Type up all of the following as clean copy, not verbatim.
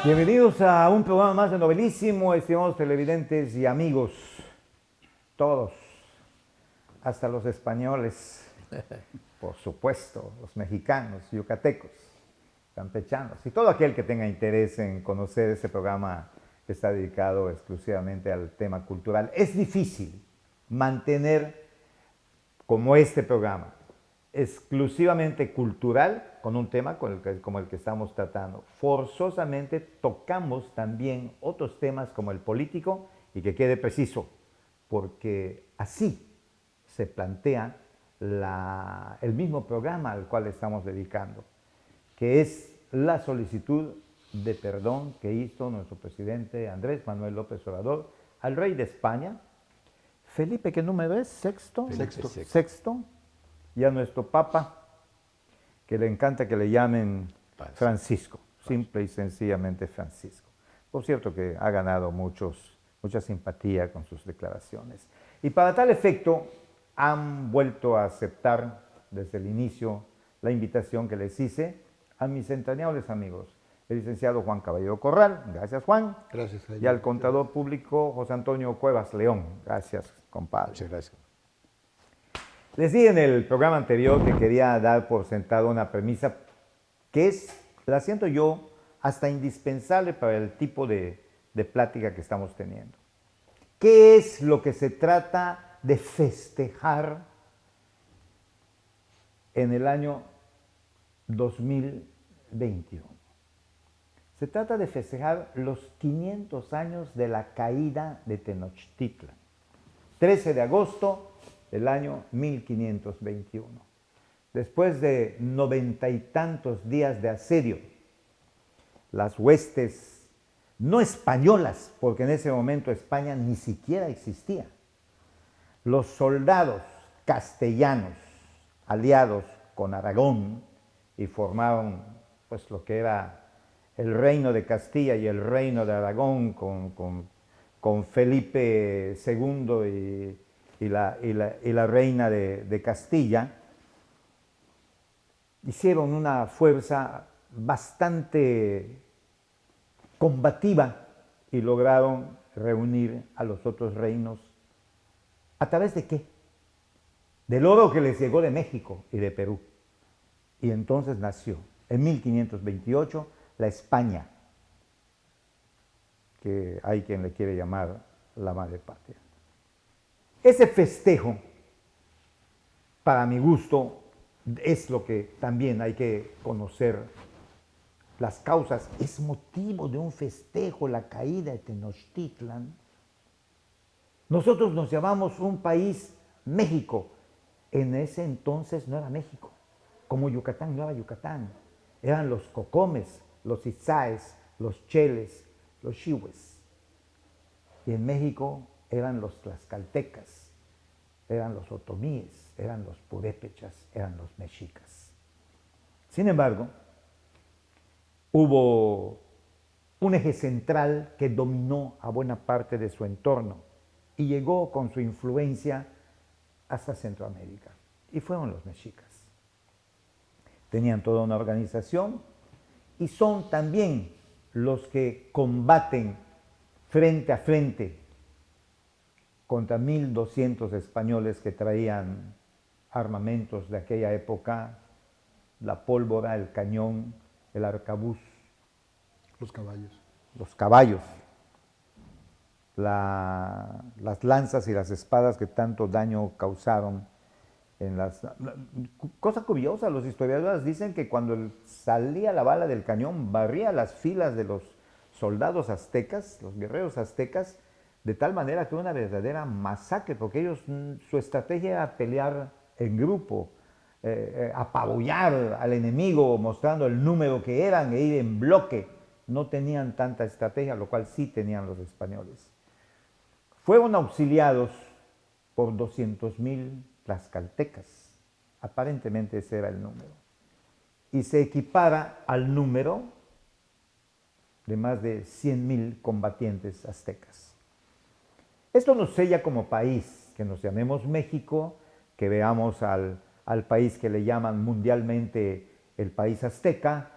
Bienvenidos a un programa más de Novelísimo, estimados televidentes y amigos, todos, hasta los españoles, por supuesto, los mexicanos, yucatecos, campechanos y todo aquel que tenga interés en conocer este programa que está dedicado exclusivamente al tema cultural. Es difícil mantener como este programa exclusivamente cultural con un tema como el que estamos tratando. Forzosamente tocamos también otros temas como el político, y que quede preciso, porque así se plantea el mismo programa al cual estamos dedicando, que es la solicitud de perdón que hizo nuestro presidente Andrés Manuel López Obrador al rey de España, Felipe, ¿qué número es? ¿Sexto? Sexto. Y a nuestro Papa, que le encanta que le llamen Francisco, simple y sencillamente Francisco. Por cierto que ha ganado mucha simpatía con sus declaraciones. Y para tal efecto han vuelto a aceptar desde el inicio la invitación que les hice a mis entrañables amigos, el licenciado Juan Caballero Corral, gracias Juan. Gracias. Y al contador público José Antonio Cuevas León, gracias compadre. Muchas gracias. Les dije en el programa anterior que quería dar por sentado una premisa que la siento yo, hasta indispensable para el tipo de plática que estamos teniendo. ¿Qué es lo que se trata de festejar en el año 2021? Se trata de festejar los 500 años de la caída de Tenochtitlan, 13 de agosto del año 1521. Después de 90 y tantos días de asedio, las huestes no españolas, porque en ese momento España ni siquiera existía, los soldados castellanos aliados con Aragón y formaron pues lo que era el reino de Castilla y el reino de Aragón con Felipe II y la reina de Castilla, hicieron una fuerza bastante combativa y lograron reunir a los otros reinos. ¿A través de qué? Del oro que les llegó de México y de Perú. Y entonces nació, en 1528, la España, que hay quien le quiere llamar la madre patria. Ese festejo, para mi gusto, es lo que también hay que conocer las causas. Es motivo de un festejo la caída de Tenochtitlan. Nosotros nos llamamos un país México. En ese entonces no era México, como Yucatán no era Yucatán. Eran los cocomes, los itzáes, los cheles, los chihues. Y en México eran los tlaxcaltecas, eran los otomíes, eran los purépechas, eran los mexicas. Sin embargo, hubo un eje central que dominó a buena parte de su entorno y llegó con su influencia hasta Centroamérica, y fueron los mexicas. Tenían toda una organización y son también los que combaten frente a frente contra 1.200 españoles que traían armamentos de aquella época, la pólvora, el cañón, el arcabuz. Los caballos. Los caballos, las lanzas y las espadas que tanto daño causaron. Cosa curiosa, los historiadores dicen que cuando salía la bala del cañón, barría las filas de los soldados aztecas, los guerreros aztecas, de tal manera que era una verdadera masacre, porque ellos, su estrategia era pelear en grupo, apabullar al enemigo mostrando el número que eran e ir en bloque. No tenían tanta estrategia, lo cual sí tenían los españoles. Fueron auxiliados por 200,000 tlaxcaltecas, aparentemente ese era el número, y se equipara al número de más de 100,000 combatientes aztecas. Esto nos sella como país, que nos llamemos México, que veamos al país que le llaman mundialmente el país azteca,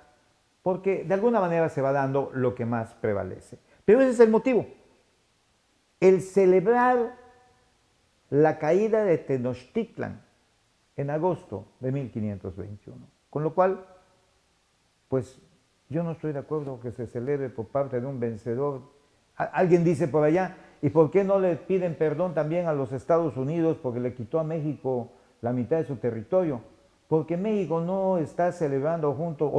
porque de alguna manera se va dando lo que más prevalece. Pero ese es el motivo. El celebrar la caída de Tenochtitlan en agosto de 1521. Con lo cual, pues yo no estoy de acuerdo que se celebre por parte de un vencedor. Alguien dice por allá, ¿y por qué no le piden perdón también a los Estados Unidos porque le quitó a México la mitad de su territorio? Porque México no está celebrando juntos,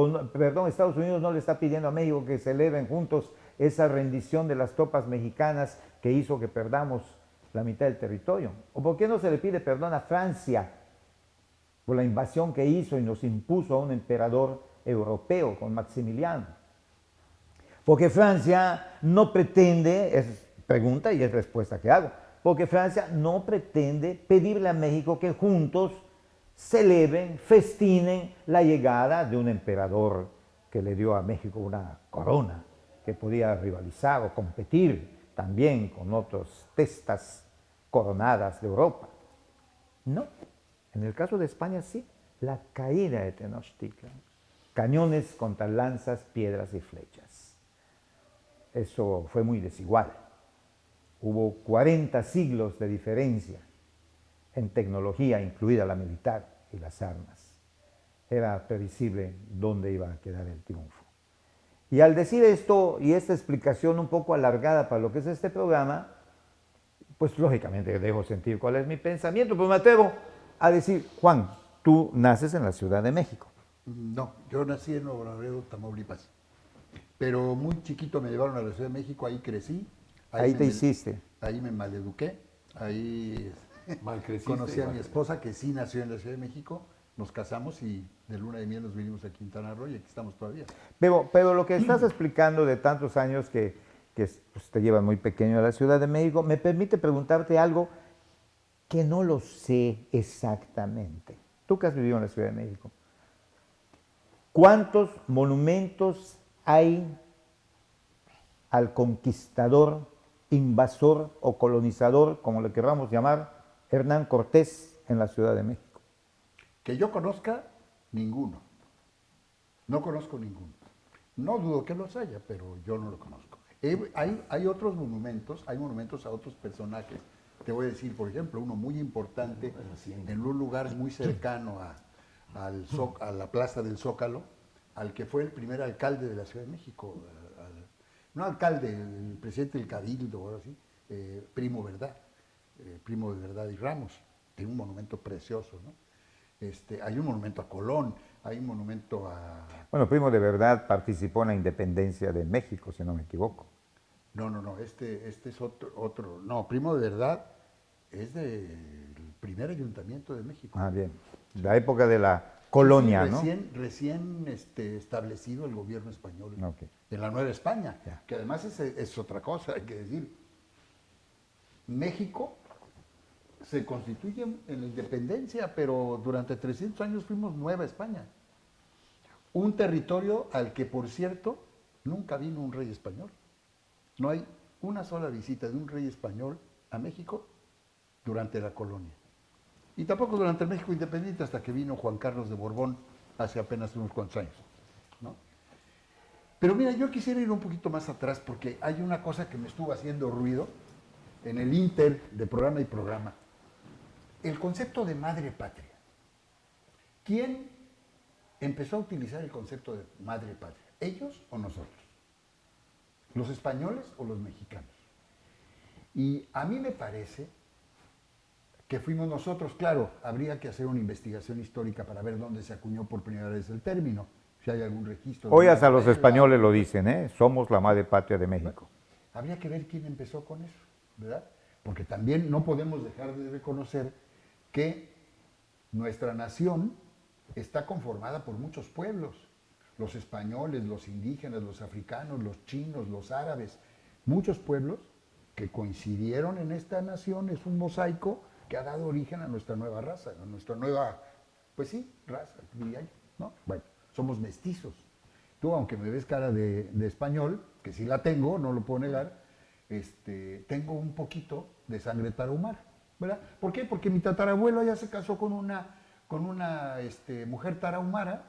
Estados Unidos no le está pidiendo a México que celebren juntos esa rendición de las tropas mexicanas que hizo que perdamos la mitad del territorio. ¿O por qué no se le pide perdón a Francia por la invasión que hizo y nos impuso a un emperador europeo con Maximiliano? Porque Francia no pretende, es pregunta y es respuesta que hago, porque Francia no pretende pedirle a México que juntos celebren, festinen la llegada de un emperador que le dio a México una corona, que podía rivalizar o competir también con otras testas coronadas de Europa. No, en el caso de España sí, la caída de Tenochtitlan, cañones contra lanzas, piedras y flechas. Eso fue muy desigual. Hubo 40 siglos de diferencia en tecnología, incluida la militar y las armas. Era previsible dónde iba a quedar el triunfo. Y al decir esto y esta explicación un poco alargada para lo que es este programa, pues lógicamente dejo sentir cuál es mi pensamiento, pero me atrevo a decir, Juan, tú naces en la Ciudad de México. No, yo nací en Nuevo Laredo, Tamaulipas. Pero muy chiquito me llevaron a la Ciudad de México, ahí crecí. Ahí te hiciste. Ahí me maleduqué. Ahí conocí a mi esposa, que sí nació en la Ciudad de México. Nos casamos y de luna de miel nos vinimos a Quintana Roo y aquí estamos todavía. Pero lo que estás explicando de tantos años que pues, te llevan muy pequeño a la Ciudad de México, me permite preguntarte algo que no lo sé exactamente. Tú que has vivido en la Ciudad de México, ¿cuántos monumentos hay al conquistador, invasor o colonizador, como le queramos llamar, Hernán Cortés en la Ciudad de México? Que yo conozca, ninguno. No conozco ninguno. No dudo que los haya, pero yo no lo conozco. Hay otros monumentos, hay monumentos a otros personajes. Te voy a decir, por ejemplo, uno muy importante en un lugar muy cercano a la Plaza del Zócalo, al que fue el primer alcalde de la Ciudad de México. No alcalde, el presidente del Cabildo, ahora sí, Primo Verdad, Primo de Verdad y Ramos. Tiene un monumento precioso, ¿no? Hay un monumento a Colón, hay un monumento a... Bueno, Primo de Verdad participó en la independencia de México, si no me equivoco. No, este es otro. No, Primo de Verdad es del primer ayuntamiento de México. Ah, bien. La época de la colonia, sí, ¿no? Recién establecido el gobierno español Okay. en la Nueva España, Ya. que además es otra cosa, hay que decir. México se constituye en la independencia, pero durante 300 años fuimos Nueva España. Un territorio al que, por cierto, nunca vino un rey español. No hay una sola visita de un rey español a México durante la colonia. Y tampoco durante el México independiente, hasta que vino Juan Carlos de Borbón hace apenas unos cuantos años, ¿no? Pero mira, yo quisiera ir un poquito más atrás porque hay una cosa que me estuvo haciendo ruido en el inter de programa y programa. El concepto de madre patria. ¿Quién empezó a utilizar el concepto de madre patria? ¿Ellos o nosotros? ¿Los españoles o los mexicanos? Y a mí me parece que fuimos nosotros. Claro, habría que hacer una investigación histórica para ver dónde se acuñó por primera vez el término, si hay algún registro. Hoy hasta los españoles lo dicen, ¿eh? Somos la madre patria de México. Habría que ver quién empezó con eso, ¿verdad? Porque también no podemos dejar de reconocer que nuestra nación está conformada por muchos pueblos. Los españoles, los indígenas, los africanos, los chinos, los árabes, muchos pueblos que coincidieron en esta nación. Es un mosaico que ha dado origen a nuestra nueva raza, a nuestra nueva, pues sí, raza, diría yo, ¿no? Bueno, somos mestizos. Tú, aunque me ves cara de español, que sí la tengo, no lo puedo negar, tengo un poquito de sangre tarahumara, ¿verdad? ¿Por qué? Porque mi tatarabuelo ya se casó con una mujer tarahumara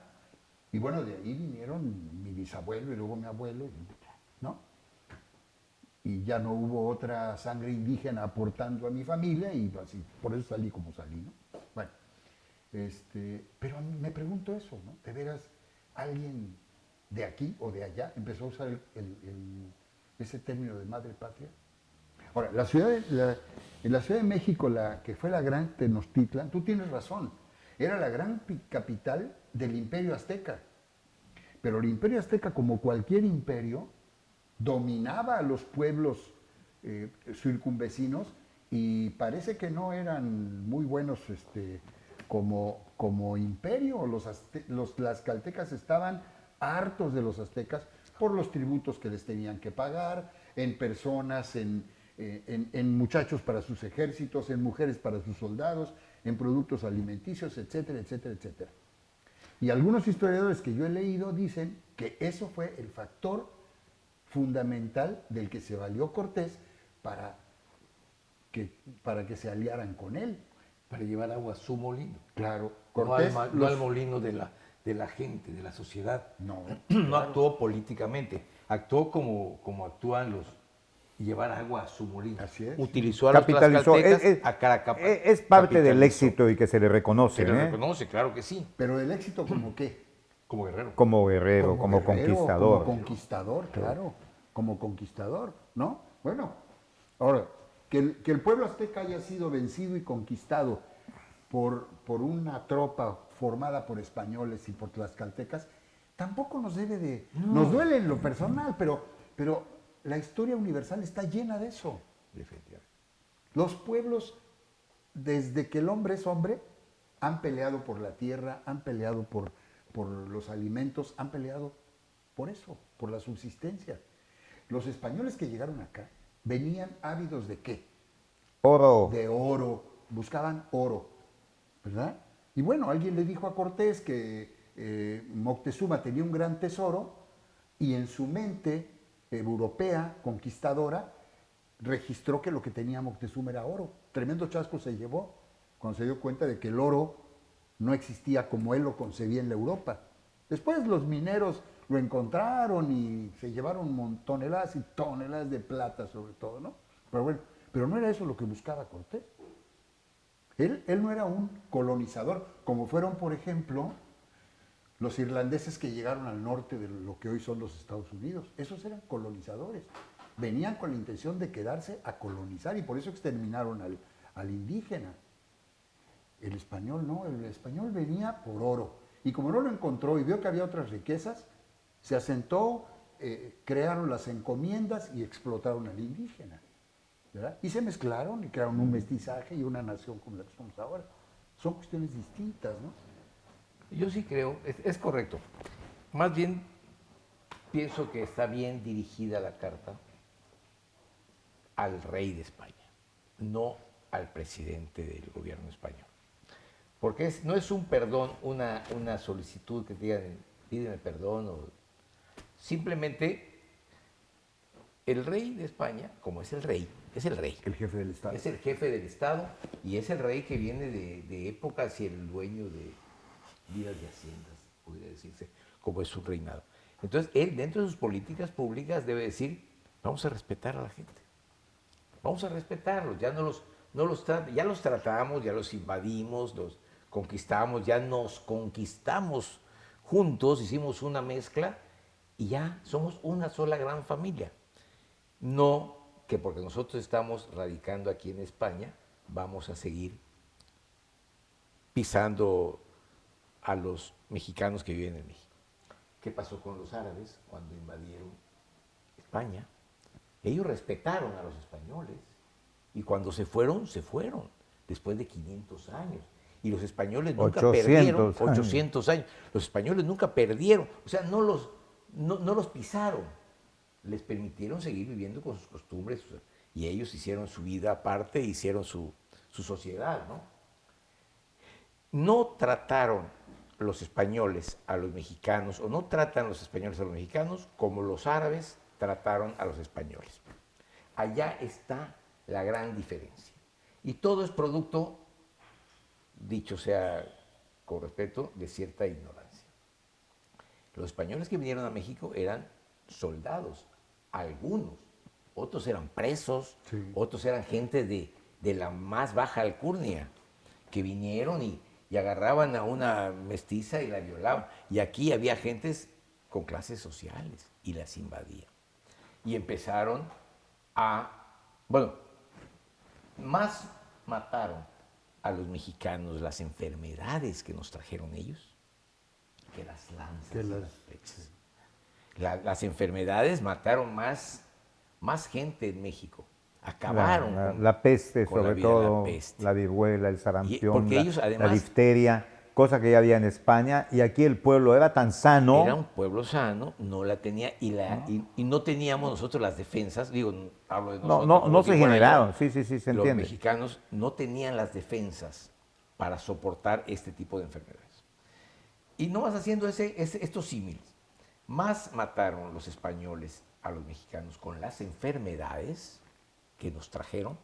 Y bueno, de ahí vinieron mi bisabuelo y luego mi abuelo, ¿no? Y ya no hubo otra sangre indígena aportando a mi familia y así, por eso salí como salí, ¿no? Bueno, pero a mí me pregunto eso, ¿no? ¿De veras alguien de aquí o de allá empezó a usar ese término de madre patria? Ahora, en la Ciudad de México, la que fue la gran Tenochtitlan, tú tienes razón, era la gran capital del Imperio Azteca. Pero el Imperio Azteca, como cualquier imperio, dominaba a los pueblos circunvecinos y parece que no eran muy buenos como imperio. Los tlaxcaltecas estaban hartos de los aztecas por los tributos que les tenían que pagar, en personas, en muchachos para sus ejércitos, en mujeres para sus soldados, en productos alimenticios, etcétera, etcétera, etcétera. Y algunos historiadores que yo he leído dicen que eso fue el factor fundamental del que se valió Cortés para que se aliaran con él. Para llevar agua a su molino. Claro, Cortés no al molino de la gente, de la sociedad. No, No claro. actuó políticamente, actuó como actúan los llevar agua a su molino. Así es. Utilizó a los Capitalizó. tlaxcaltecas a Caracapa. Es parte del Capitalizó. éxito y que se le reconoce, Se le ¿eh? reconoce, claro que sí, Pero el éxito como qué? como guerrero. Como guerrero, como guerrero, conquistador. Como conquistador, claro. Como conquistador, ¿no? Bueno, ahora, que el pueblo azteca haya sido vencido y conquistado por una tropa formada por españoles y por tlaxcaltecas, tampoco nos debe de... Nos duele en lo personal, pero la historia universal está llena de eso. Definitivamente. Los pueblos, desde que el hombre es hombre, han peleado por la tierra, han peleado por los alimentos, han peleado por eso, por la subsistencia. Los españoles que llegaron acá venían ávidos de ¿qué? Oro. De oro, buscaban oro, ¿verdad? Y bueno, alguien le dijo a Cortés que Moctezuma tenía un gran tesoro y en su mente europea, conquistadora, registró que lo que tenía Moctezuma era oro. Tremendo chasco se llevó cuando se dio cuenta de que el oro no existía como él lo concebía en la Europa. Después los mineros lo encontraron y se llevaron toneladas y toneladas de plata sobre todo, ¿no? Pero bueno, pero no era eso lo que buscaba Cortés. Él no era un colonizador, como fueron, por ejemplo, los irlandeses que llegaron al norte de lo que hoy son los Estados Unidos. Esos eran colonizadores. Venían con la intención de quedarse a colonizar y por eso exterminaron al indígena. El español no, el español venía por oro. Y como no lo encontró y vio que había otras riquezas, se asentó, crearon las encomiendas y explotaron al indígena, ¿verdad? Y se mezclaron y crearon un mestizaje y una nación como la que somos ahora. Son cuestiones distintas, ¿no? Yo sí creo, es correcto. Más bien, pienso que está bien dirigida la carta al rey de España, no al presidente del gobierno español. Porque no es un perdón, una solicitud que te digan, pídeme perdón, o simplemente el rey de España, como es el rey, es el rey. El jefe del Estado. Es el jefe del Estado y es el rey que viene de épocas y el dueño de vidas y haciendas, podría decirse, como es su reinado. Entonces, él, dentro de sus políticas públicas, debe decir, vamos a respetar a la gente. Vamos a respetarlos, ya ya los tratamos, ya los invadimos, los conquistamos, ya nos conquistamos juntos, hicimos una mezcla y ya somos una sola gran familia. No que porque nosotros estamos radicando aquí en España, vamos a seguir pisando a los mexicanos que viven en México. ¿Qué pasó con los árabes cuando invadieron España? Ellos respetaron a los españoles y cuando se fueron, después de 500 años. Y los españoles nunca 800 perdieron, años. 800 años. Los españoles nunca perdieron, o sea, no los pisaron. Les permitieron seguir viviendo con sus costumbres y ellos hicieron su vida aparte, hicieron su sociedad, ¿no? No trataron los españoles a los mexicanos, o no tratan los españoles a los mexicanos como los árabes trataron a los españoles. Allá está la gran diferencia. Y todo es producto, dicho sea con respeto, de cierta ignorancia. Los españoles que vinieron a México eran soldados, algunos. Otros eran presos, Sí. otros eran gente de la más baja alcurnia, que vinieron y agarraban a una mestiza y la violaban. Y aquí había gentes con clases sociales y las invadían. Y empezaron bueno, más mataron a los mexicanos las enfermedades que nos trajeron ellos que las lanzas y las flechas. Las enfermedades mataron más gente en México. Acabaron la peste, con la sobre vida de la todo, peste. la viruela, el sarampión, porque ellos, la además, difteria, cosa que ya había en España, y aquí el pueblo era tan sano. Era un pueblo sano, no la tenía, y no teníamos nosotros las defensas, digo, hablo de nosotros. No se vivo allá. generaron, sí, se Los entiende. mexicanos no tenían las defensas para soportar este tipo de enfermedades. Y no vas haciendo estos símiles. Más mataron los españoles a los mexicanos con las enfermedades que nos trajeron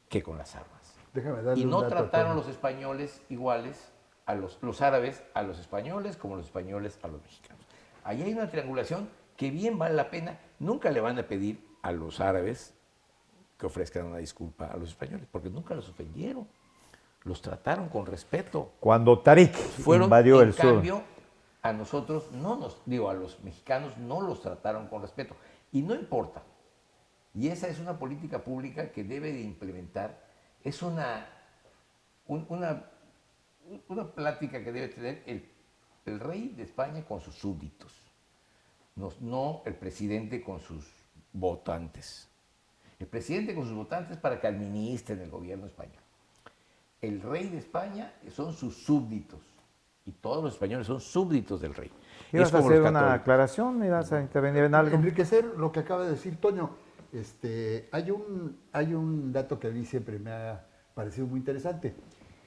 que con las armas. Déjame darle Y un no dato, trataron Toño. los españoles iguales a los árabes a los españoles como los españoles a los mexicanos. Ahí hay una triangulación que bien vale la pena. Nunca le van a pedir a los árabes que ofrezcan una disculpa a los españoles, porque nunca los ofendieron. Los trataron con respeto. Cuando Tarik invadió el sur. En cambio, a nosotros a los mexicanos no los trataron con respeto. Y no importa. Y esa es una política pública que debe de implementar. Es una plática que debe tener el rey de España con sus súbditos, no el presidente con sus votantes. El presidente con sus votantes para que administren el gobierno español. El rey de España son sus súbditos y todos los españoles son súbditos del rey. ¿Ibas Es a como hacer los una católicos. aclaración? ¿Ibas a intervenir en algo? Enriquecer lo que acaba de decir Toño. Hay un dato que a mí siempre me ha parecido muy interesante.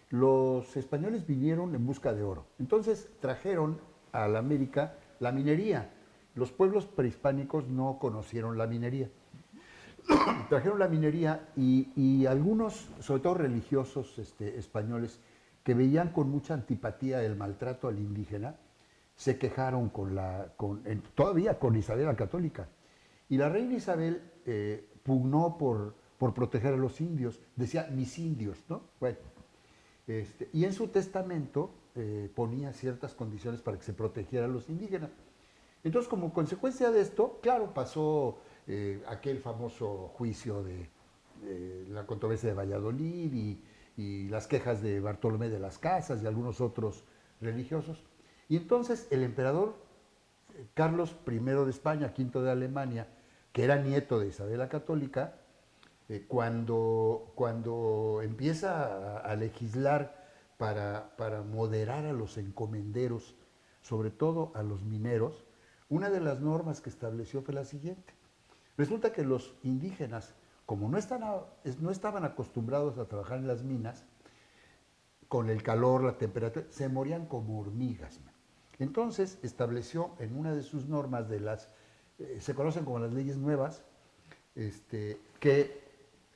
Los españoles vinieron en busca de oro. Entonces trajeron a la América la minería. Los pueblos prehispánicos no conocieron la minería. Trajeron la minería y algunos, sobre todo religiosos españoles, que veían con mucha antipatía el maltrato al indígena, se quejaron todavía con Isabel la Católica. Y la reina Isabel pugnó por proteger a los indios. Decía, mis indios, ¿no? Bueno, y en su testamento ponía ciertas condiciones para que se protegiera a los indígenas. Entonces, como consecuencia de esto, claro, pasó aquel famoso juicio de la controversia de Valladolid y las quejas de Bartolomé de las Casas y algunos otros religiosos. Y entonces el emperador Carlos I de España, V de Alemania, que era nieto de Isabel la Católica, cuando empieza a legislar para moderar a los encomenderos, sobre todo a los mineros, una de las normas que estableció fue la siguiente. Resulta que los indígenas, como no estaban acostumbrados a trabajar en las minas, con el calor, la temperatura, se morían como hormigas. Entonces estableció en una de sus normas se conocen como las leyes nuevas, que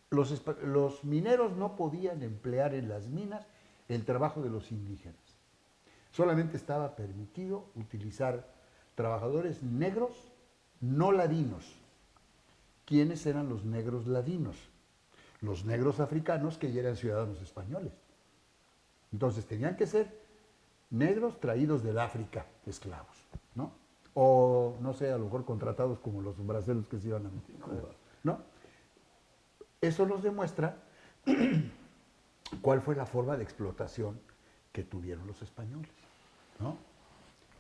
los mineros no podían emplear en las minas el trabajo de los indígenas. Solamente estaba permitido utilizar trabajadores negros no ladinos. ¿Quiénes eran los negros ladinos? Los negros africanos que ya eran ciudadanos españoles. Entonces tenían que ser negros traídos del África, esclavos, ¿no? O, no sé, a lo mejor contratados como los braceros que se iban a México, ¿no? Eso nos demuestra cuál fue la forma de explotación que tuvieron los españoles, ¿no?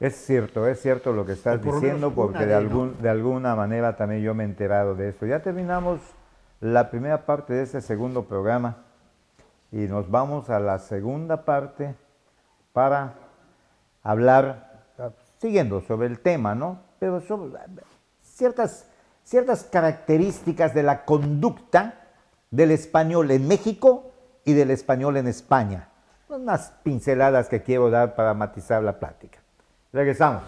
Es cierto lo que estás O por lo diciendo, menos porque una de alguna manera también yo me he enterado de esto. Ya terminamos la primera parte de este segundo programa y nos vamos a la segunda parte para hablar, siguiendo sobre el tema, ¿no? Pero sobre ciertas características de la conducta del español en México y del español en España. Unas pinceladas que quiero dar para matizar la plática. Regresamos.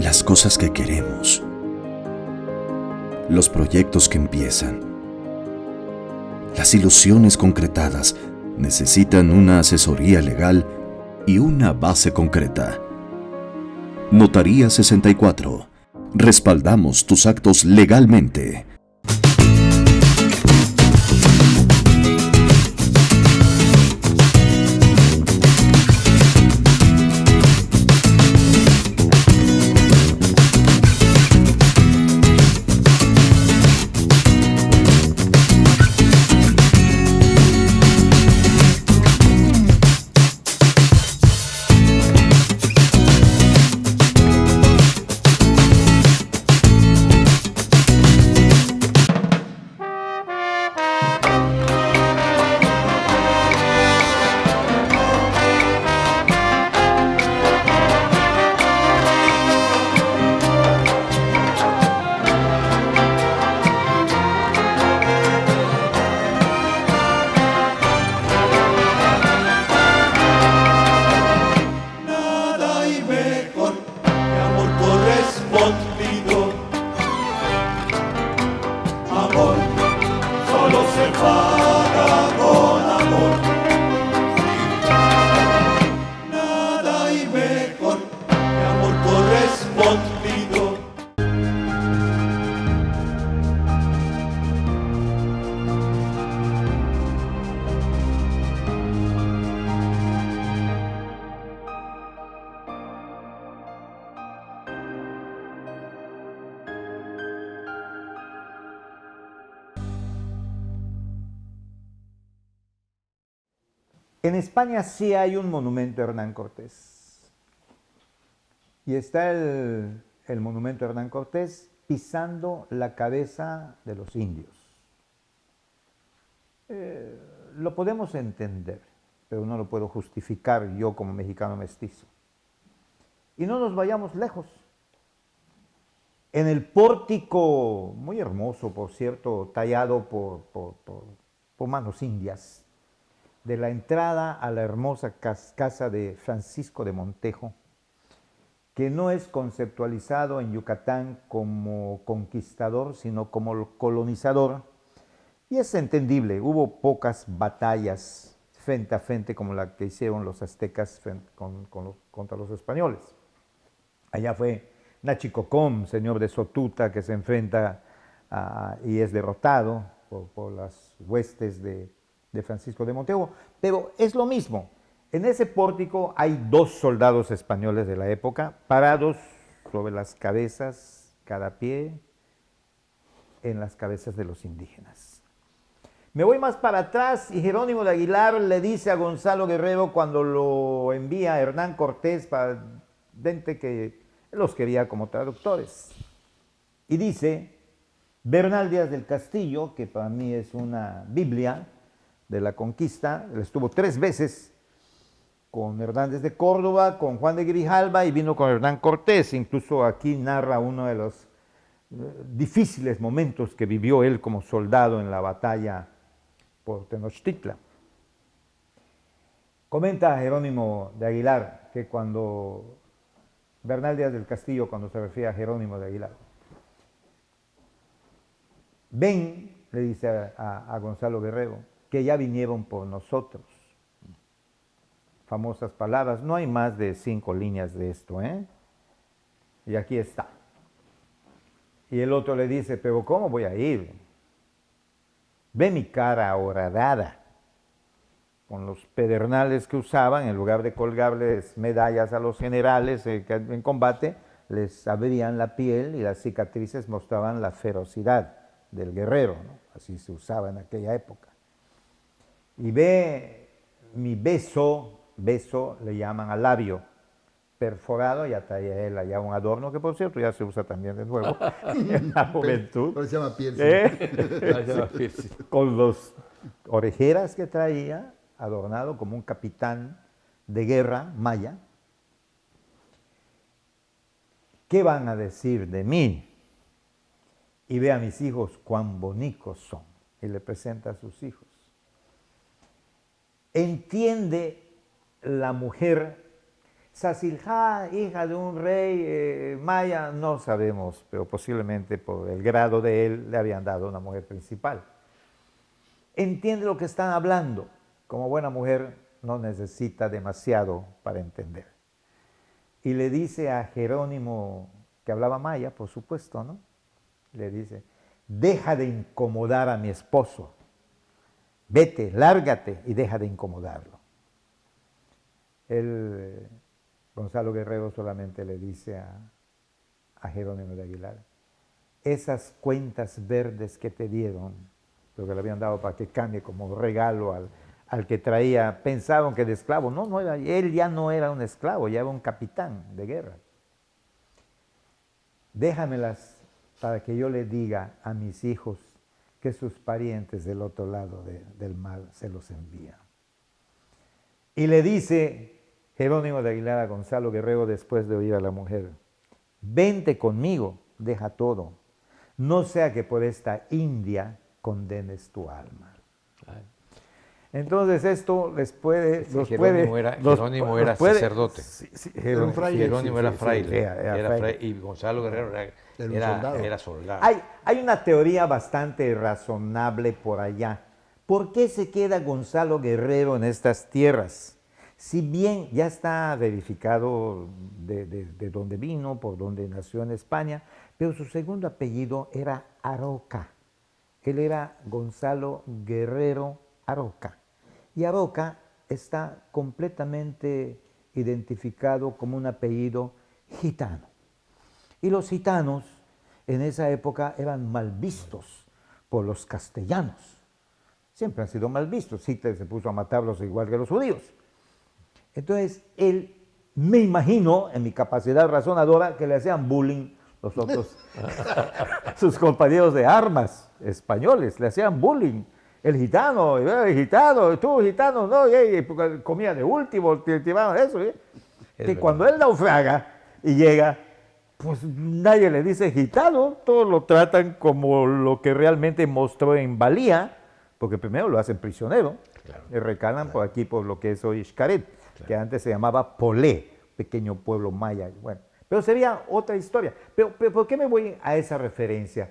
Las cosas que queremos, los proyectos que empiezan, las ilusiones concretadas necesitan una asesoría legal y una base concreta. Notaría 64. Respaldamos tus actos legalmente. Nada hay mejor que amor correspondido. Amor solo se paga con amor. Nada hay mejor que amor correspondido. En España sí hay un monumento a Hernán Cortés. Y está el monumento a Hernán Cortés pisando la cabeza de los indios. Lo podemos entender, pero no lo puedo justificar yo como mexicano mestizo. Y no nos vayamos lejos. En el pórtico, muy hermoso por cierto, tallado por manos indias, de la entrada a la hermosa casa de Francisco de Montejo, que no es conceptualizado en Yucatán como conquistador, sino como colonizador. Y es entendible, hubo pocas batallas frente a frente como la que hicieron los aztecas contra los españoles. Allá fue Nachicocom, señor de Sotuta, que se enfrenta y es derrotado por las huestes de Francisco de Montejo, pero es lo mismo. En ese pórtico hay 2 soldados españoles de la época parados sobre las cabezas, cada pie, en las cabezas de los indígenas. Me voy más para atrás y Jerónimo de Aguilar le dice a Gonzalo Guerrero cuando lo envía a Hernán Cortés para gente que los quería como traductores. Y dice, Bernal Díaz del Castillo, que para mí es una Biblia de la conquista, él estuvo 3 veces con Hernández de Córdoba, con Juan de Grijalva y vino con Hernán Cortés. Incluso aquí narra uno de los difíciles momentos que vivió él como soldado en la batalla por Tenochtitlan. Comenta Jerónimo de Aguilar que cuando Bernal Díaz del Castillo, cuando se refiere a Jerónimo de Aguilar, ven, le dice a Gonzalo Guerrero, que ya vinieron por nosotros. Famosas palabras, no hay más de 5 líneas de esto, ¿eh? Y aquí está. Y el otro le dice, pero ¿cómo voy a ir? Ve mi cara horadada, con los pedernales que usaban, en lugar de colgarles medallas a los generales en combate, les abrían la piel y las cicatrices mostraban la ferocidad del guerrero, ¿no? Así se usaba en aquella época. Y ve mi beso le llaman al labio perforado, ya traía él allá un adorno que por cierto ya se usa también de nuevo en la juventud. Pero se llama piercing. Con las orejeras que traía, adornado como un capitán de guerra maya. ¿Qué van a decir de mí? Y ve a mis hijos cuán bonitos son. Y le presenta a sus hijos. Entiende la mujer, Sasilja, hija de un rey maya, no sabemos, pero posiblemente por el grado de él le habían dado una mujer principal. Entiende lo que están hablando, como buena mujer, no necesita demasiado para entender. Y le dice a Jerónimo, que hablaba maya, por supuesto, ¿no? Le dice, deja de incomodar a mi esposo. Vete, lárgate y deja de incomodarlo. Gonzalo Guerrero solamente le dice a Jerónimo de Aguilar, esas cuentas verdes que te dieron, lo que le habían dado para que cambie como regalo al que traía, pensaron que de esclavo, no era, él ya no era un esclavo, ya era un capitán de guerra. Déjamelas para que yo le diga a mis hijos que sus parientes del otro lado del mar se los envían. Y le dice Jerónimo de Aguilar a Gonzalo Guerrero después de oír a la mujer, vente conmigo, deja todo, no sea que por esta India condenes tu alma. Ay. Entonces esto les puede... Jerónimo era sacerdote. Sí, Era un fraile. Jerónimo era fraile. Era fraile. Y Gonzalo Guerrero era soldado. Hay una teoría bastante razonable por allá. ¿Por qué se queda Gonzalo Guerrero en estas tierras? Si bien ya está verificado de dónde vino, por dónde nació en España, pero su segundo apellido era Aroca. Él era Gonzalo Guerrero Aroca. Y Aroca está completamente identificado como un apellido gitano. Y los gitanos en esa época eran mal vistos por los castellanos. Siempre han sido mal vistos. Hitler se puso a matarlos igual que los judíos. Entonces, él, me imagino, en mi capacidad razonadora, que le hacían bullying los otros, sus compañeros de armas españoles, le hacían bullying. El gitano, tú gitano, no, porque comía de último, te llevaban eso. Que cuando él naufraga y llega, pues nadie le dice gitano, todos lo tratan como lo que realmente mostró en valía, porque primero lo hacen prisionero, claro, y recalan por aquí por lo que es hoy Xcaret, claro, que antes se llamaba Polé, pequeño pueblo maya. Bueno, pero sería otra historia. Pero ¿por qué me voy a esa referencia?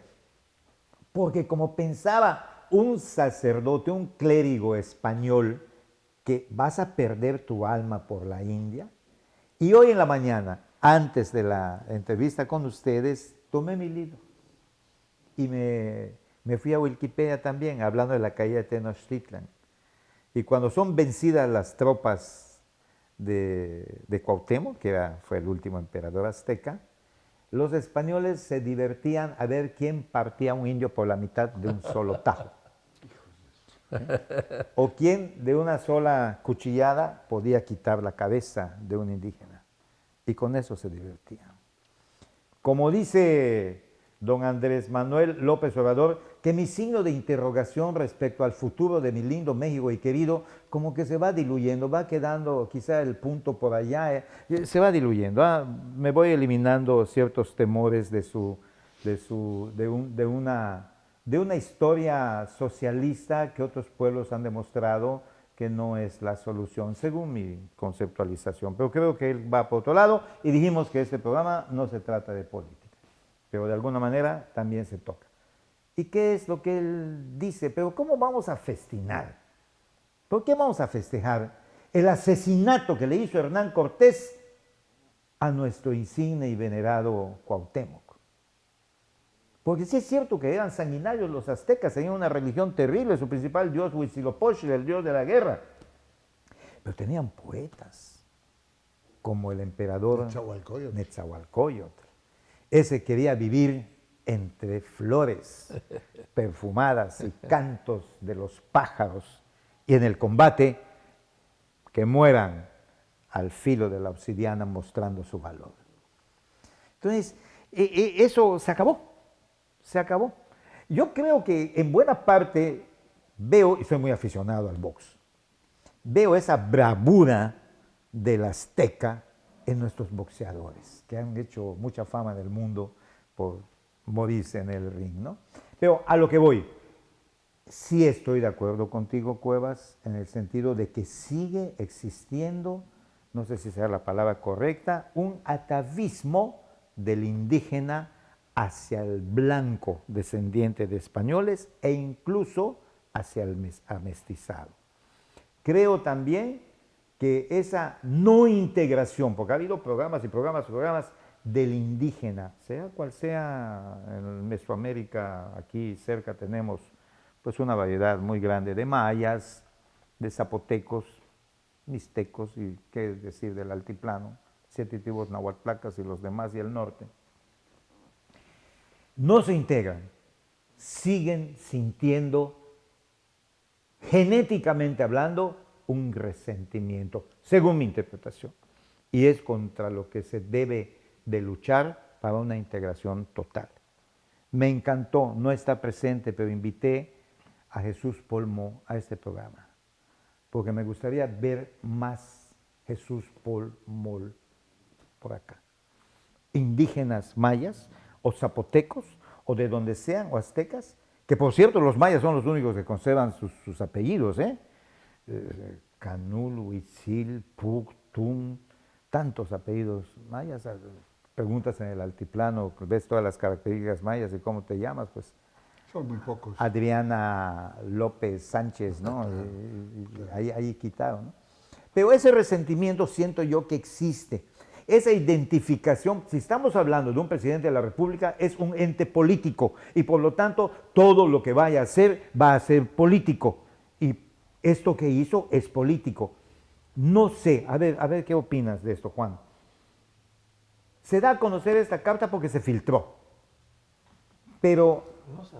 Porque como pensaba un sacerdote, un clérigo español, que vas a perder tu alma por la India, y hoy en la mañana, antes de la entrevista con ustedes, tomé mi libro y me fui a Wikipedia también, hablando de la caída de Tenochtitlan. Y cuando son vencidas las tropas de Cuauhtémoc, que fue el último emperador azteca, los españoles se divertían a ver quién partía a un indio por la mitad de un solo tajo. O quién de una sola cuchillada podía quitar la cabeza de un indígena. Y con eso se divertían. Como dice don Andrés Manuel López Obrador, que mi signo de interrogación respecto al futuro de mi lindo México y querido, como que se va diluyendo, va quedando quizá el punto por allá, se va diluyendo. Me voy eliminando ciertos temores de una historia socialista que otros pueblos han demostrado que no es la solución, según mi conceptualización. Pero creo que él va por otro lado y dijimos que este programa no se trata de política, pero de alguna manera también se toca. ¿Y qué es lo que él dice? Pero ¿cómo vamos a festinar? ¿Por qué vamos a festejar el asesinato que le hizo Hernán Cortés a nuestro insigne y venerado Cuauhtémoc? Porque sí es cierto que eran sanguinarios los aztecas, tenían una religión terrible, su principal dios Huitzilopochtli, el dios de la guerra. Pero tenían poetas, como el emperador Netzahualcóyotl. Ese quería vivir entre flores perfumadas y cantos de los pájaros, y en el combate que mueran al filo de la obsidiana mostrando su valor. Entonces, eso se acabó. Se acabó. Yo creo que en buena parte veo, y soy muy aficionado al box, veo esa bravura del azteca en nuestros boxeadores, que han hecho mucha fama en el mundo por morirse en el ring, ¿no? Pero a lo que voy, sí estoy de acuerdo contigo, Cuevas, en el sentido de que sigue existiendo, no sé si sea la palabra correcta, un atavismo del indígena hacia el blanco descendiente de españoles e incluso hacia el amestizado. Creo también que esa no integración, porque ha habido programas y programas y programas del indígena, sea cual sea, en Mesoamérica, aquí cerca tenemos pues una variedad muy grande de mayas, de zapotecos, mixtecos y qué decir del altiplano, 7 tribus nahuatlacas y los demás y el norte. No se integran, siguen sintiendo, genéticamente hablando, un resentimiento, según mi interpretación. Y es contra lo que se debe de luchar para una integración total. Me encantó, no está presente, pero invité a Jesús Polmo a este programa, porque me gustaría ver más Jesús Polmo por acá. Indígenas mayas o zapotecos o de donde sean o aztecas, que por cierto los mayas son los únicos que conservan sus apellidos, Canul, Huitzil, Puc, Tum, tantos apellidos mayas. Preguntas en el altiplano, ves todas las características mayas y cómo te llamas, pues Son muy pocos. Adriana López Sánchez, ¿no? Ahí quitaron, ¿no? Pero ese resentimiento siento yo que existe. Esa identificación, si estamos hablando de un presidente de la República, es un ente político y por lo tanto todo lo que vaya a hacer va a ser político. Y esto que hizo es político. No sé, a ver qué opinas de esto, Juan. Se da a conocer esta carta porque se filtró. Pero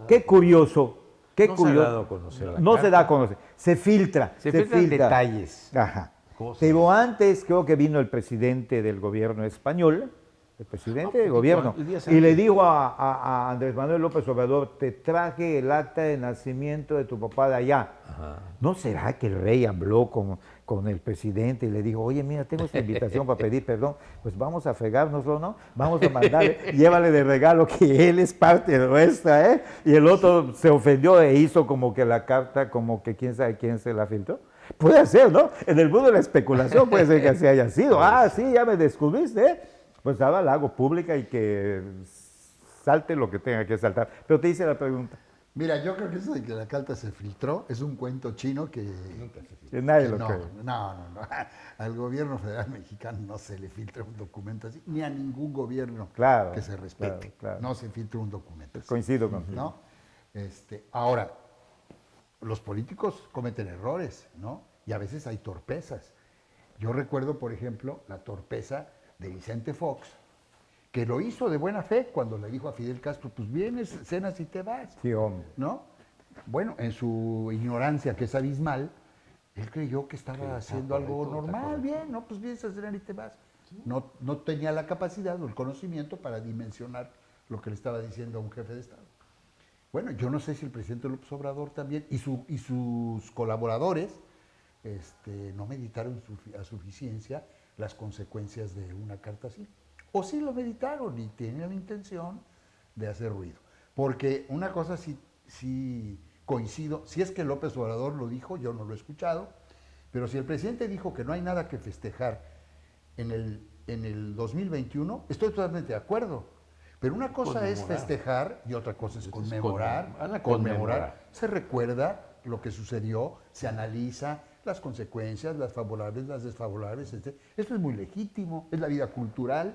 qué curioso, qué No curioso. se ha dado a conocer la No se carta. da a conocer, se filtra. Se filtran detalles. Ajá. Cosas. Pero antes creo que vino el presidente del gobierno español, el presidente del gobierno, días y le antes. dijo a Andrés Manuel López Obrador, te traje el acta de nacimiento de tu papá de allá. Ajá. ¿No será que el rey habló con el presidente y le dijo, oye, mira, tengo esta invitación para pedir perdón, pues vamos a fregárnoslo, ¿no? Vamos a mandarle, llévale de regalo que él es parte de nuestra, ¿eh? Y el otro se ofendió e hizo como que la carta, como que quién sabe quién se la filtró. Puede ser, ¿no? En el mundo de la especulación puede ser que así haya sido. Ah, sí, ya me descubriste, ¿eh? Pues ahora la hago pública y que salte lo que tenga que saltar. Pero te hice la pregunta. Mira, yo creo que eso de que la carta se filtró es un cuento chino que... Que nadie que lo no, cree. no. Al gobierno federal mexicano no se le filtra un documento así, ni a ningún gobierno Claro, que se respete. claro. No se filtra un documento así. Coincido contigo. ¿No? Ahora, los políticos cometen errores, ¿no? Y a veces hay torpezas. Yo recuerdo, por ejemplo, la torpeza de Vicente Fox, que lo hizo de buena fe cuando le dijo a Fidel Castro, pues vienes, cenas y te vas, Sí, hombre. ¿no? Bueno, en su ignorancia, que es abismal, él creyó que estaba haciendo algo normal, bien, ¿no? Pues vienes a cenar y te vas. No tenía la capacidad o el conocimiento para dimensionar lo que le estaba diciendo a un jefe de Estado. Bueno, yo no sé si el presidente López Obrador también y sus colaboradores no meditaron a suficiencia las consecuencias de una carta así. O sí lo meditaron y tenían la intención de hacer ruido. Porque una cosa sí coincido, si es que López Obrador lo dijo, yo no lo he escuchado, pero si el presidente dijo que no hay nada que festejar en el 2021, estoy totalmente de acuerdo. Pero una cosa es festejar y otra cosa es conmemorar. Van a conmemorar. Se recuerda lo que sucedió, se analiza las consecuencias, las favorables, las desfavorables, etc. Esto es muy legítimo, es la vida cultural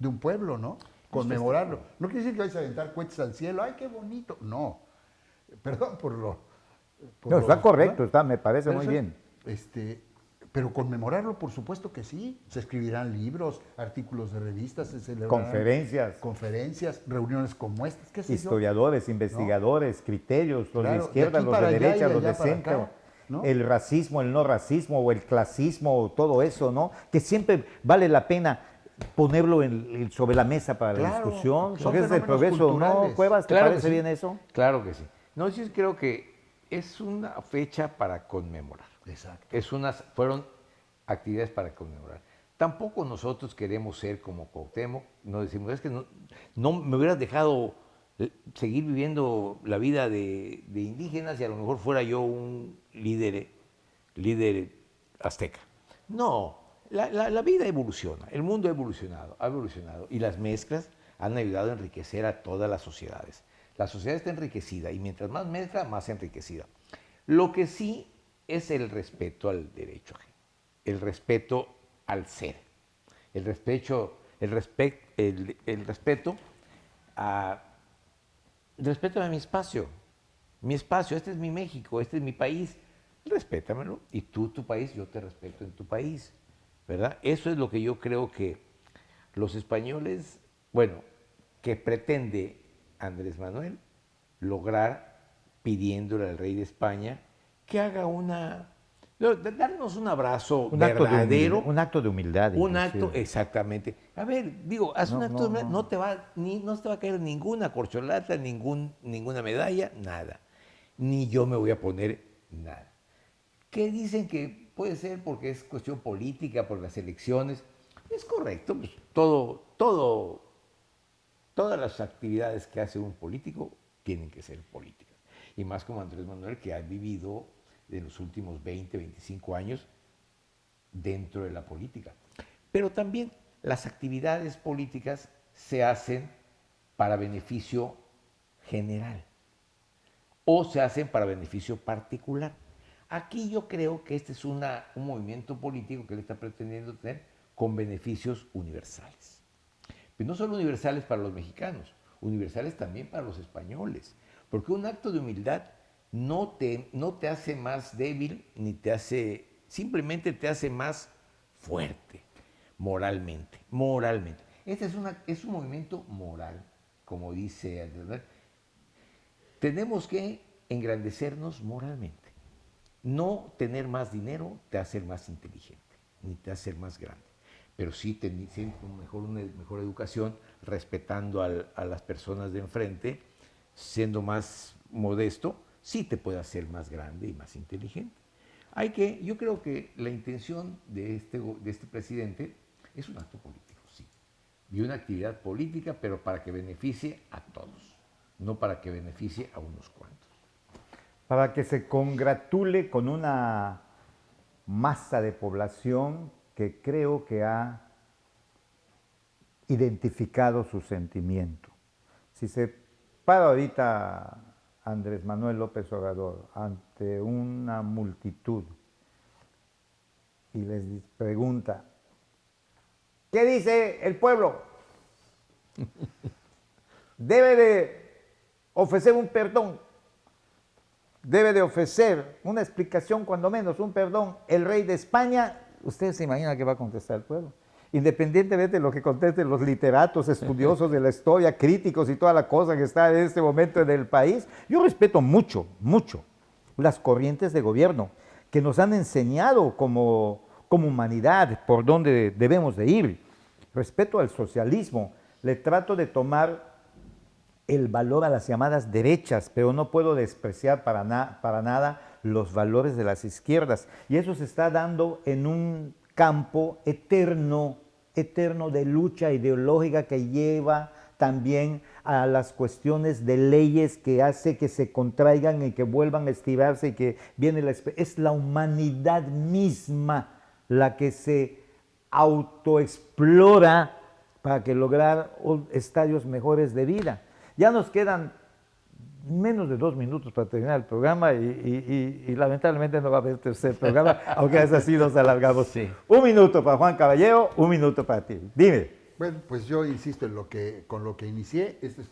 de un pueblo, ¿no? Conmemorarlo. No quiere decir que vais a aventar cohetes al cielo, ¡ay, qué bonito! No. Perdón por lo... No, está correcto, me parece Pero muy eso, bien. Pero conmemorarlo, por supuesto que sí. Se escribirán libros, artículos de revistas, se celebrarán conferencias, reuniones como estas, qué sé yo. Historiadores, investigadores, criterios, los Claro, de izquierda, de aquí los de para allá derecha, y de los de allá para centro, acá, ¿no? el racismo, el no racismo o el clasismo, todo eso, ¿no? Que siempre vale la pena ponerlo sobre la mesa para la Claro, discusión, son porque es el fenómenos progreso, ¿no? culturales. Cuevas, ¿te Claro parece que sí. bien eso? Claro que sí. No, yo creo que es una fecha para conmemorar. Exacto. Fueron actividades para conmemorar. Tampoco nosotros queremos ser como Cuauhtémoc, no decimos, es que no me hubieras dejado seguir viviendo la vida de indígenas y a lo mejor fuera yo un líder azteca. No, la vida evoluciona, el mundo ha evolucionado y las mezclas han ayudado a enriquecer a todas las sociedades. La sociedad está enriquecida y mientras más mezcla, más enriquecida. Lo que sí es el respeto al derecho ajeno, el respeto al ser, el respeto a mi espacio. Mi espacio, este es mi México, este es mi país, respétamelo. Y tú, tu país, yo te respeto en tu país, ¿verdad? Eso es lo que yo creo que los españoles, bueno, que pretende Andrés Manuel lograr pidiéndole al rey de España que haga darnos un abrazo verdadero. Un acto de humildad. Un inclusive. acto, exactamente. A ver, digo, haz un acto de humildad, no te va a caer ninguna corcholata, ninguna medalla, nada. Ni yo me voy a poner nada. ¿Qué dicen que puede ser porque es cuestión política, por las elecciones? Es correcto, pues todas las actividades que hace un político tienen que ser políticas. Y más como Andrés Manuel, que ha vivido en los últimos 20, 25 años dentro de la política. Pero también las actividades políticas se hacen para beneficio general o se hacen para beneficio particular. Aquí yo creo que este es un movimiento político que él está pretendiendo tener con beneficios universales. Pero no solo universales para los mexicanos, universales también para los españoles. Porque un acto de humildad no te hace más débil, simplemente te hace más fuerte moralmente. Este es un movimiento moral, como dice Andrés. Tenemos que engrandecernos moralmente. No tener más dinero te hace más inteligente, ni te hace más grande. Pero sí tener una mejor educación, respetando a las personas de enfrente, siendo más modesto, sí te puede hacer más grande y más inteligente. Yo creo que la intención de este presidente es un acto político, sí. Y una actividad política, pero para que beneficie a todos, no para que beneficie a unos cuantos. Para que se congratule con una masa de población que creo que ha identificado su sentimiento. Si se para ahorita Andrés Manuel López Obrador ante una multitud y les pregunta, ¿qué dice el pueblo? Debe de ofrecer un perdón, debe de ofrecer una explicación, cuando menos un perdón, el rey de España. Ustedes se imaginan que va a contestar el pueblo. Independientemente de lo que contesten los literatos, estudiosos de la historia, críticos y toda la cosa que está en este momento en el país, yo respeto mucho, mucho las corrientes de gobierno que nos han enseñado como humanidad por dónde debemos de ir. Respeto al socialismo, le trato de tomar el valor a las llamadas derechas, pero no puedo despreciar para nada los valores de las izquierdas. Y eso se está dando en un campo eterno de lucha ideológica que lleva también a las cuestiones de leyes que hace que se contraigan y que vuelvan a estirarse y que viene es la humanidad misma la que se autoexplora para que lograr estadios mejores de vida. Ya nos quedan menos de 2 minutos para terminar el programa y lamentablemente no va a haber tercer programa, aunque así nos alargamos. Sí. 1 minuto para Juan Caballero, 1 minuto para ti. Dime. Bueno, pues yo insisto con lo que inicié. Este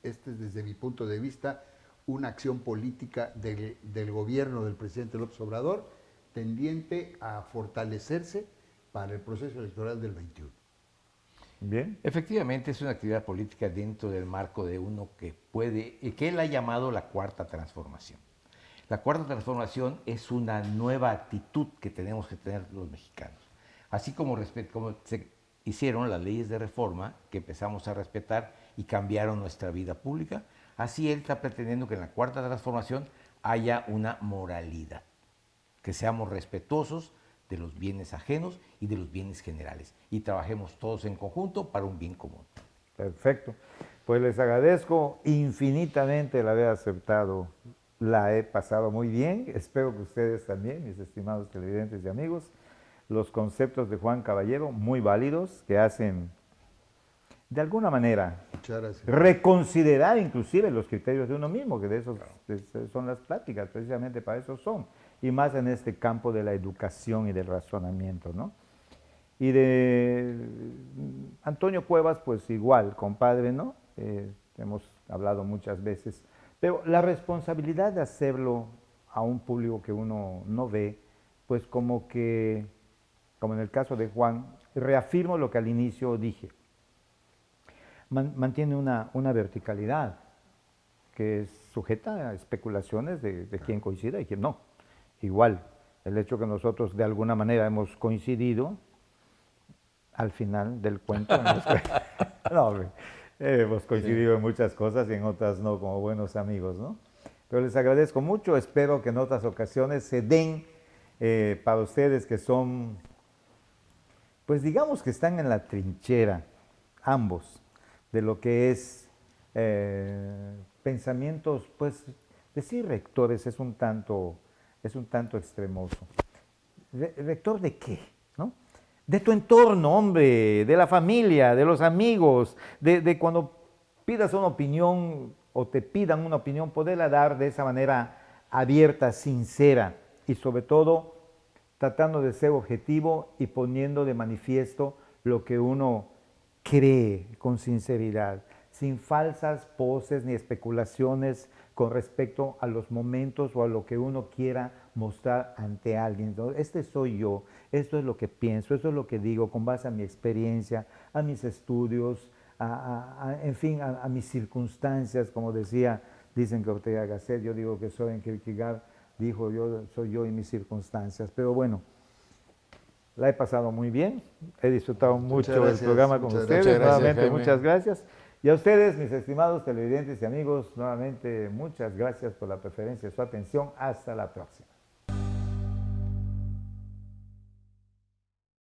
es desde mi punto de vista una acción política del gobierno del presidente López Obrador tendiente a fortalecerse para el proceso electoral del 21. Bien. Efectivamente, es una actividad política dentro del marco de uno que él ha llamado la cuarta transformación. La cuarta transformación es una nueva actitud que tenemos que tener los mexicanos. Así como se hicieron las leyes de reforma, que empezamos a respetar y cambiaron nuestra vida pública, así él está pretendiendo que en la cuarta transformación haya una moralidad, que seamos respetuosos de los bienes ajenos y de los bienes generales, y trabajemos todos en conjunto para un bien común. Perfecto. Pues les agradezco infinitamente el haber aceptado. La he pasado muy bien. Espero que ustedes también, mis estimados televidentes y amigos. Los conceptos de Juan Caballero, muy válidos, que hacen, de alguna manera, Muchas gracias. reconsiderar inclusive los criterios de uno mismo, que de esos son las pláticas, precisamente para eso son. y más en este campo de la educación y del razonamiento, ¿no? Y de Antonio Cuevas, pues igual, compadre, ¿no? Hemos hablado muchas veces, pero la responsabilidad de hacerlo a un público que uno no ve, pues como que, como en el caso de Juan, reafirmo lo que al inicio dije, mantiene una verticalidad que es sujeta a especulaciones de quién coincide y quién no. Igual, el hecho que nosotros de alguna manera hemos coincidido al final del cuento, no, hombre, hemos coincidido en muchas cosas y en otras no, como buenos amigos, ¿no? Pero les agradezco mucho, espero que en otras ocasiones se den para ustedes que son, pues digamos que están en la trinchera, ambos, de lo que es pensamientos, pues decir rectores es un tanto extremoso. ¿Rector de qué? ¿No? De tu entorno, hombre, de la familia, de los amigos, de cuando pidas una opinión o te pidan una opinión, poderla dar de esa manera abierta, sincera y sobre todo tratando de ser objetivo y poniendo de manifiesto lo que uno cree con sinceridad, sin falsas poses ni especulaciones con respecto a los momentos o a lo que uno quiera mostrar ante alguien. Entonces, este soy yo, esto es lo que pienso, esto es lo que digo con base a mi experiencia, a mis estudios, en fin, a mis circunstancias, como dicen que Ortega Gasset, yo digo que Soren Kierkegaard dijo, soy yo y mis circunstancias. Pero bueno, la he pasado muy bien, he disfrutado mucho del programa con ustedes, gracias, nuevamente Jaime. muchas gracias. Y a ustedes, mis estimados televidentes y amigos, nuevamente muchas gracias por la preferencia y su atención. Hasta la próxima.